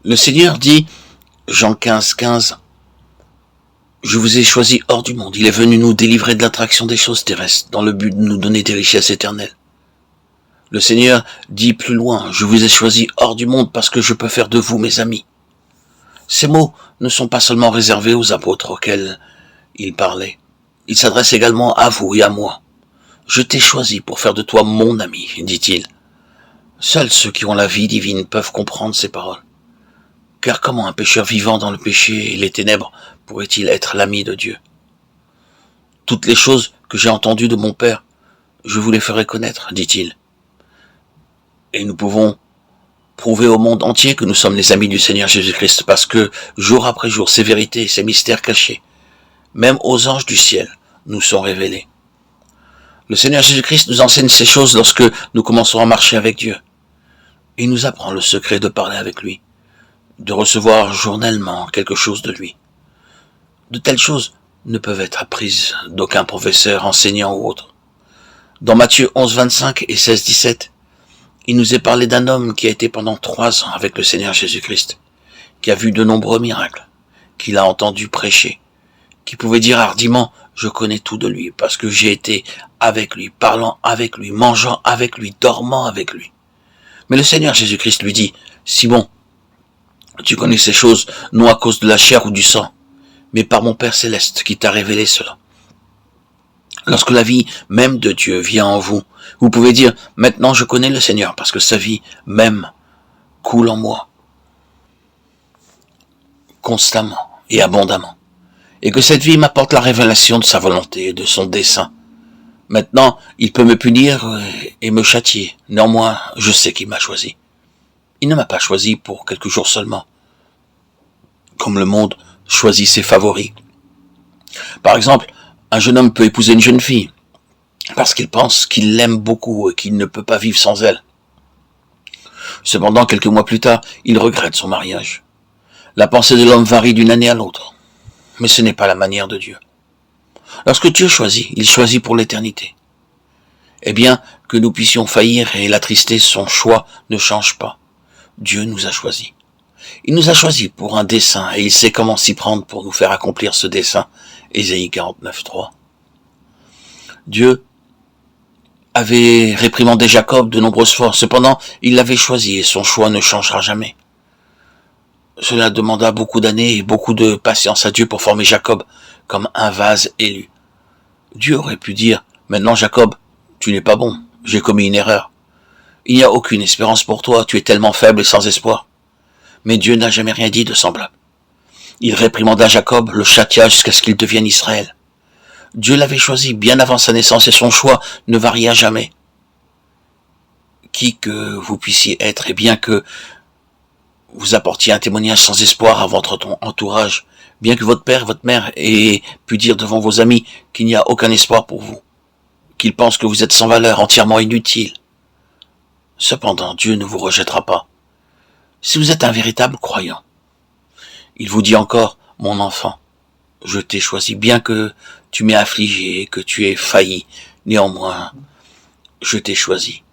Le Seigneur dit, Jean 15, 15, je vous ai choisi hors du monde. Il est venu nous délivrer de l'attraction des choses terrestres, dans le but de nous donner des richesses éternelles. Le Seigneur dit plus loin, je vous ai choisi hors du monde parce que je peux faire de vous mes amis. Ces mots ne sont pas seulement réservés aux apôtres auxquels il parlait. Il s'adresse également à vous et à moi. Je t'ai choisi pour faire de toi mon ami, dit-il. Seuls ceux qui ont la vie divine peuvent comprendre ces paroles. Car comment un pécheur vivant dans le péché et les ténèbres pourrait-il être l'ami de Dieu? Toutes les choses que j'ai entendues de mon Père, je vous les ferai connaître, dit-il. Et nous pouvons prouver au monde entier que nous sommes les amis du Seigneur Jésus-Christ, parce que jour après jour, ces vérités, ces mystères cachés, même aux anges du ciel, nous sont révélés. Le Seigneur Jésus-Christ nous enseigne ces choses lorsque nous commençons à marcher avec Dieu. Il nous apprend le secret de parler avec lui, de recevoir journellement quelque chose de lui. De telles choses ne peuvent être apprises d'aucun professeur, enseignant ou autre. Dans Matthieu 11, 25 et 16, 17, il nous est parlé d'un homme qui a été pendant 3 ans avec le Seigneur Jésus-Christ, qui a vu de nombreux miracles, qu'il a entendu prêcher, qui pouvait dire hardiment « Je connais tout de lui parce que j'ai été avec lui, parlant avec lui, mangeant avec lui, dormant avec lui. » Mais le Seigneur Jésus-Christ lui dit « Simon, tu connais ces choses non à cause de la chair ou du sang, mais par mon Père céleste qui t'a révélé cela. » Lorsque la vie même de Dieu vient en vous, vous pouvez dire « Maintenant je connais le Seigneur parce que sa vie même coule en moi, constamment et abondamment. Et que cette vie m'apporte la révélation de sa volonté et de son dessein. Maintenant, il peut me punir et me châtier. Néanmoins, je sais qu'il m'a choisi. Il ne m'a pas choisi pour quelques jours seulement, comme le monde choisit ses favoris. Par exemple, un jeune homme peut épouser une jeune fille, parce qu'il pense qu'il l'aime beaucoup et qu'il ne peut pas vivre sans elle. Cependant, quelques mois plus tard, il regrette son mariage. La pensée de l'homme varie d'une année à l'autre. Mais ce n'est pas la manière de Dieu. Lorsque Dieu choisit, il choisit pour l'éternité. Eh bien, que nous puissions faillir et l'attrister, son choix ne change pas. Dieu nous a choisis. Il nous a choisis pour un dessein et il sait comment s'y prendre pour nous faire accomplir ce dessein. Ésaïe 49, 3. Dieu avait réprimandé Jacob de nombreuses fois. Cependant, il l'avait choisi et son choix ne changera jamais. Cela demanda beaucoup d'années et beaucoup de patience à Dieu pour former Jacob comme un vase élu. Dieu aurait pu dire, maintenant Jacob, tu n'es pas bon, j'ai commis une erreur. Il n'y a aucune espérance pour toi, tu es tellement faible et sans espoir. Mais Dieu n'a jamais rien dit de semblable. Il réprimanda Jacob, le châtia jusqu'à ce qu'il devienne Israël. Dieu l'avait choisi bien avant sa naissance et son choix ne varia jamais. Qui que vous puissiez être, et bien que vous apportiez un témoignage sans espoir à votre entourage, bien que votre père, votre mère aient pu dire devant vos amis qu'il n'y a aucun espoir pour vous, qu'ils pensent que vous êtes sans valeur, entièrement inutile. Cependant, Dieu ne vous rejettera pas. Si vous êtes un véritable croyant, il vous dit encore, mon enfant, je t'ai choisi, bien que tu m'aies affligé, que tu aies failli, néanmoins, je t'ai choisi.